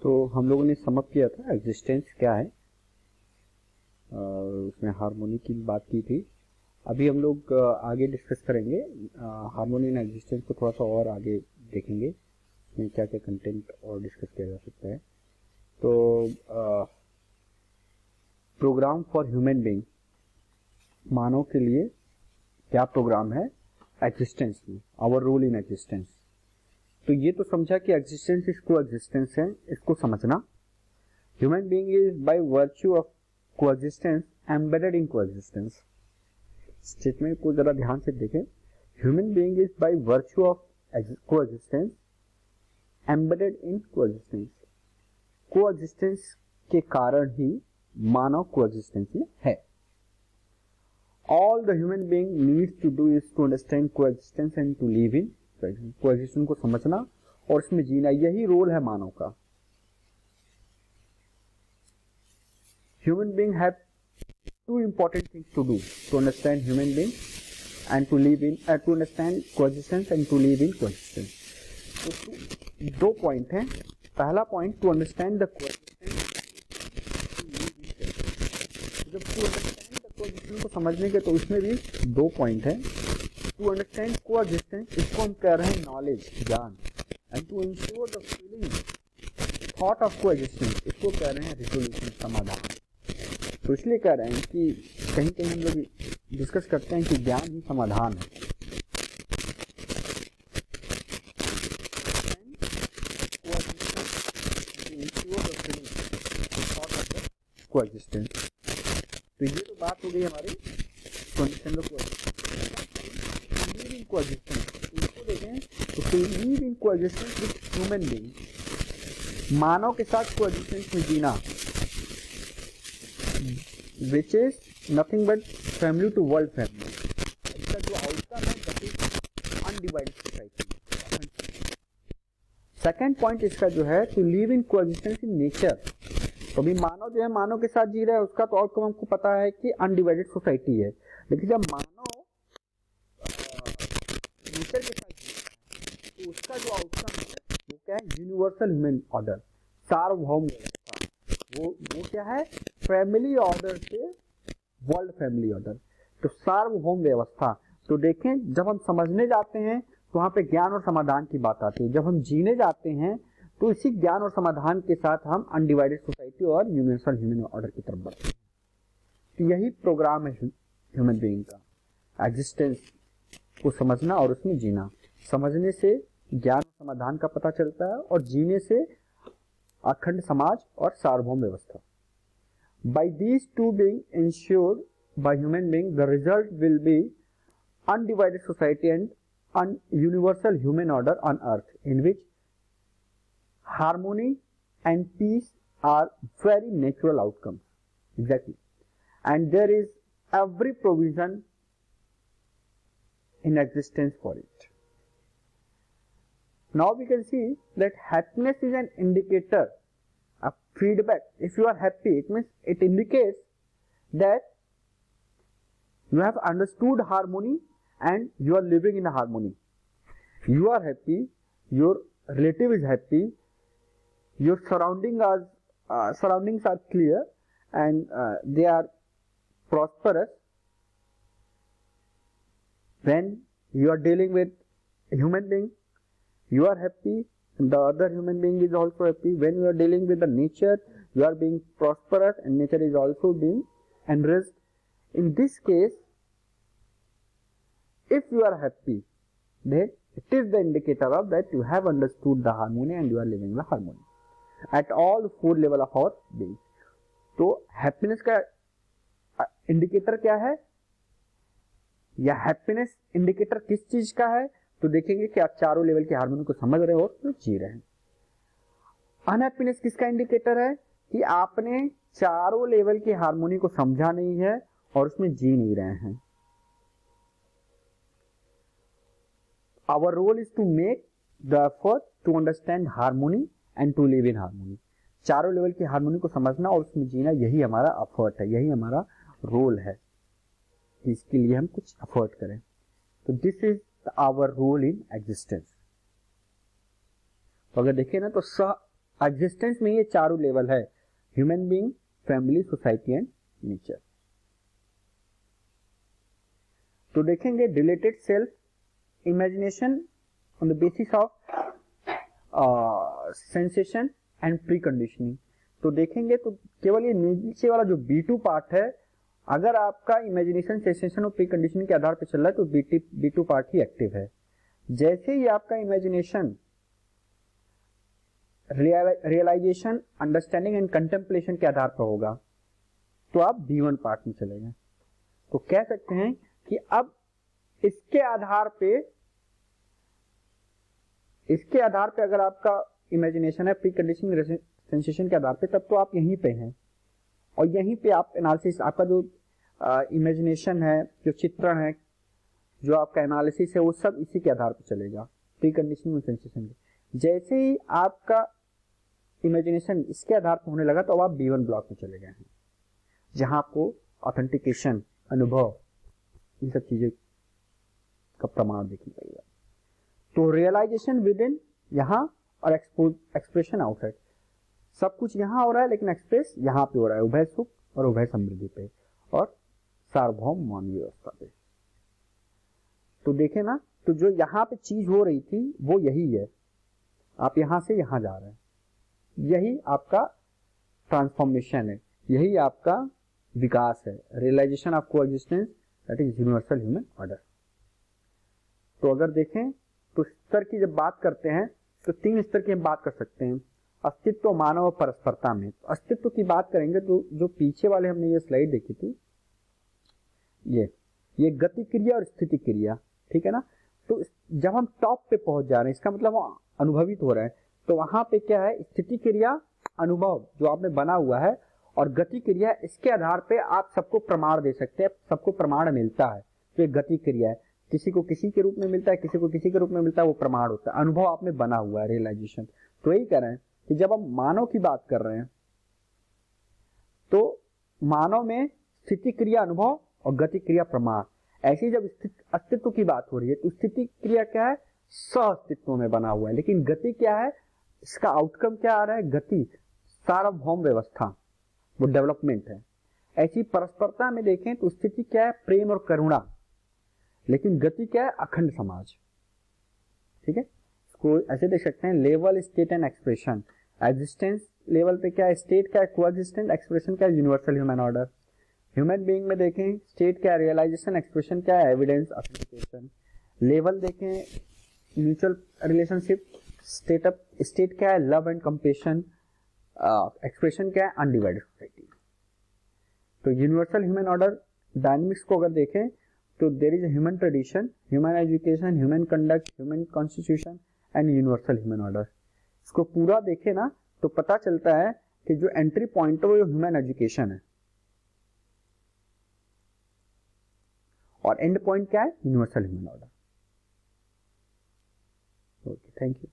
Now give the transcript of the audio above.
तो हम लोगों ने समअप किया था एग्जिस्टेंस क्या है, उसमें हार्मोनी की बात की थी। अभी हम लोग आगे डिस्कस करेंगे हार्मोनी एंड एग्जिस्टेंस को, थोड़ा सा और आगे देखेंगे इसमें क्या क्या कंटेंट और डिस्कस किया जा सकता है। तो प्रोग्राम फॉर ह्यूमन बीइंग, मानव के लिए क्या प्रोग्राम है एग्जिस्टेंस में, आवर रोल इन एग्जिस्टेंस। तो ये तो समझा कि एग्जिस्टेंस इज को एग्जिस्टेंस है, इसको समझना। Human being is by virtue of coexistence embedded in coexistence. Statement को जरा ध्यान से देखें। Human being is by virtue of coexistence embedded in coexistence. Coexistence के कारण ही मानव कोएग्जिस्टेंस में है। All the human being needs to do is to understand coexistence and to live in coexistence. Coexistence को समझना और इसमें जीना, यही रोल है मानव का। Human being have two important things to do to understand human being and to live in to understand coexistence and to live in coexistence. तो दो point हैं। पहला point two understand the coexistence, जब to understand the coexistence को समझने के तो उसमें भी दो पॉइंट हैं। टू अंडरस्टैंड कोएग्जिस्टेंस, इसको हम कह रहे हैं नॉलेज, ज्ञान, and to ensure the feeling thought of coexistence, इसको कह रहे हैं रिजोल्यूशन, समाधान। तो इसलिए कह रहे हैं कि कहीं कहीं हम लोग डिस्कस करते हैं कि ज्ञान ही समाधान है। कोएग्जिस्टेंस, तो ये तो बात हो गई हमारी कंडीशन ऑफ कोएग्जिस्टेंस। इसको देखें तो to live in coexistence with human being, मानव के साथ कोएग्जिस्टेंस में जीना, which is nothing but family to world family. इसका जो आउटकम है that is undivided society. Second point इसका जो है to live in coexistence in nature. तो अभी मानव जो है मानव के साथ जी रहा है, उसका तो आउटकम हमको पता है कि अनडिवाइडेड सोसाइटी है। लेकिन जब मानव नेचर के साथ जी रहा है तो उसका जो आउटकम है वो क्या है, यूनिवर्सल ह्यूमन ऑर्डर, सार्वभौम व्यवस्था। वो क्या है, फैमिली ऑर्डर से वर्ल्ड फैमिली ऑर्डर, तो सार्वभौम व्यवस्था। तो देखें जब हम समझने जाते हैं तो वहां पे ज्ञान और समाधान की बात आती है। जब हम जीने जाते हैं तो इसी ज्ञान और समाधान के साथ हम अनडिवाइडेड सोसाइटी और यूनिवर्सल ह्यूमन ऑर्डर की तरफ बढ़ते हैं। तो यही प्रोग्राम है ह्यूमन बीइंग का, एग्जिस्टेंस को समझना और उसमें जीना। समझने से ज्ञान और समाधान का पता चलता है और जीने से अखंड समाज और सार्वभौम व्यवस्था। By these two being ensured by human being, the result will be undivided society and universal human order on earth, in which harmony and peace are very natural outcomes. Exactly. And there is every provision in existence for it. Now we can see that happiness is an indicator, a feedback. If you are happy, it means it indicates that you have understood harmony and you are living in a harmony. You are happy, your relative is happy, your surroundings are clear and they are prosperous. When you are dealing with a human being, you are happy and the other human being is also happy. When you are dealing with the nature, you are being prosperous and nature is also being enriched. In this case, if you are happy, then it is the indicator of that you have understood the harmony and you are living the harmony at all four level of our being. तो happiness का indicator क्या है, या happiness indicator किस चीज का है, तो देखेंगे कि आप चारों लेवल की हार्मोनी को समझ रहे हो और जी रहे हैं। अनहैप्पीनेस किसका इंडिकेटर है, कि आपने चारों लेवल की हार्मोनी को समझा नहीं है और उसमें जी नहीं रहे हैं। Our role is to make the effort to understand harmony and to live in harmony. चारों लेवल की हार्मोनी को समझना और उसमें जीना, यही हमारा एफर्ट है, यही हमारा रोल है कि इसके लिए हम कुछ एफर्ट करें। तो this is our role in existence. तो अगर देखें ना तो एग्जिस्टेंस में ये चारों लेवल है, human being, family, society and nature. तो देखेंगे deleted self imagination on the basis of sensation and pre conditioning. तो देखेंगे तो केवल ये नीचे वाला जो B2 पार्ट है, अगर आपका इमेजिनेशन, सेंसेशन और प्री कंडीशनिंग के आधार पर चल रहा है तो B2 पार्ट ही एक्टिव है। जैसे ही आपका imagination, realization, understanding and contemplation के आधार पर होगा तो आप B1 पार्ट में चले गए। तो कह सकते हैं कि अब इसके आधार पे अगर आपका इमेजिनेशन है, प्री कंडीशनिंग, सेंसेशन के आधार पे, तब तो आप यहीं पे हैं और यहीं पे आप एनालिसिस, आपका जो इमेजिनेशन है, जो चित्रण है, जो आपका एनालिसिस है, वो सब इसी के आधार पे चलेगा, प्री कंडीशनिंग और सेंसेशन के। जैसे ही आपका इमेजिनेशन इसके आधार पर होने लगा तो अब आप B1 ब्लॉक में चले गए हैं, जहां आपको ऑथेंटिकेशन, अनुभव, इन सब चीजें का प्रमाण देखने लगेगा। तो रियलाइजेशन विद इन यहाँ और एक्सप्रेशन आउटसाइड, सब कुछ यहाँ हो रहा है लेकिन एक्सप्रेस यहाँ पे हो रहा है, उभय सुख और उभय समृद्धि पे और सार्वभौम मानवीय व्यवस्था पे। तो देखे ना, तो जो यहाँ पे चीज हो रही थी वो यही है, आप यहां से यहां जा रहे हैं, यही आपका ट्रांसफॉर्मेशन है, यही आपका विकास है, realization of coexistence, that is universal human order. तो अगर देखें तो स्तर की जब बात करते हैं तो 3 स्तर की हम बात कर सकते हैं, अस्तित्व, मानव और परस्परता में। तो अस्तित्व की बात करेंगे तो जो पीछे वाले हमने ये स्लाइड देखी थी, ये गति क्रिया और स्थिति क्रिया, ठीक है ना। तो जब हम टॉप पे पहुंच जा रहे हैं, इसका मतलब अनुभवित हो रहे हैं, तो वहां पे क्या है, स्थिति क्रिया, अनुभव जो आपने बना हुआ है, और गति क्रिया, इसके आधार पे आप सबको प्रमाण दे सकते हैं, सबको प्रमाण मिलता है। तो ये गति क्रिया है, किसी को किसी के रूप में मिलता है, किसी को किसी के रूप में मिलता है, वो प्रमाण होता है, अनुभव आप में बना हुआ है, रियलाइजेशन। तो यही कह रहे हैं कि जब हम मानव की बात कर रहे हैं तो मानव में स्थिति क्रिया अनुभव और गति क्रिया प्रमाण। ऐसी जब अस्तित्व की बात हो रही है तो स्थिति क्रिया क्या है, सह अस्तित्व में बना हुआ है, लेकिन गति क्या है, इसका आउटकम क्या आ रहा है, गति सार्वभौम व्यवस्था, वो डेवलपमेंट है। ऐसी परस्परता में देखें तो स्थिति क्या है, प्रेम और करुणा, लेकिन गति क्या है, अखंड समाज। ठीक है, इसको ऐसे देख सकते हैं, level, state and expression. Existence level पे क्या है, स्टेट क्या है, कोएग्जिस्टेंट, एक्सप्रेशन क्या है, universal human order. Human being में देखें, स्टेट क्या है, रियलाइजेशन, एक्सप्रेशन क्या है, एविडेंस, ऑथेंटिकेशन। लेवल देखें, म्यूचुअल रिलेशनशिप, स्टेट क्या है, लव एंड कंपेशन, एक्सप्रेशन क्या है, अनडिवाइडेड सोसाइटी। तो यूनिवर्सल ह्यूमन ऑर्डर डायनेमिक्स को अगर देखें तो there is human tradition, human education, human conduct, human constitution and universal human order. इसको पूरा देखें ना तो पता चलता है कि जो एंट्री पॉइंट है वो ह्यूमन एजुकेशन है और एंड पॉइंट क्या है, universal human order. Okay, thank you.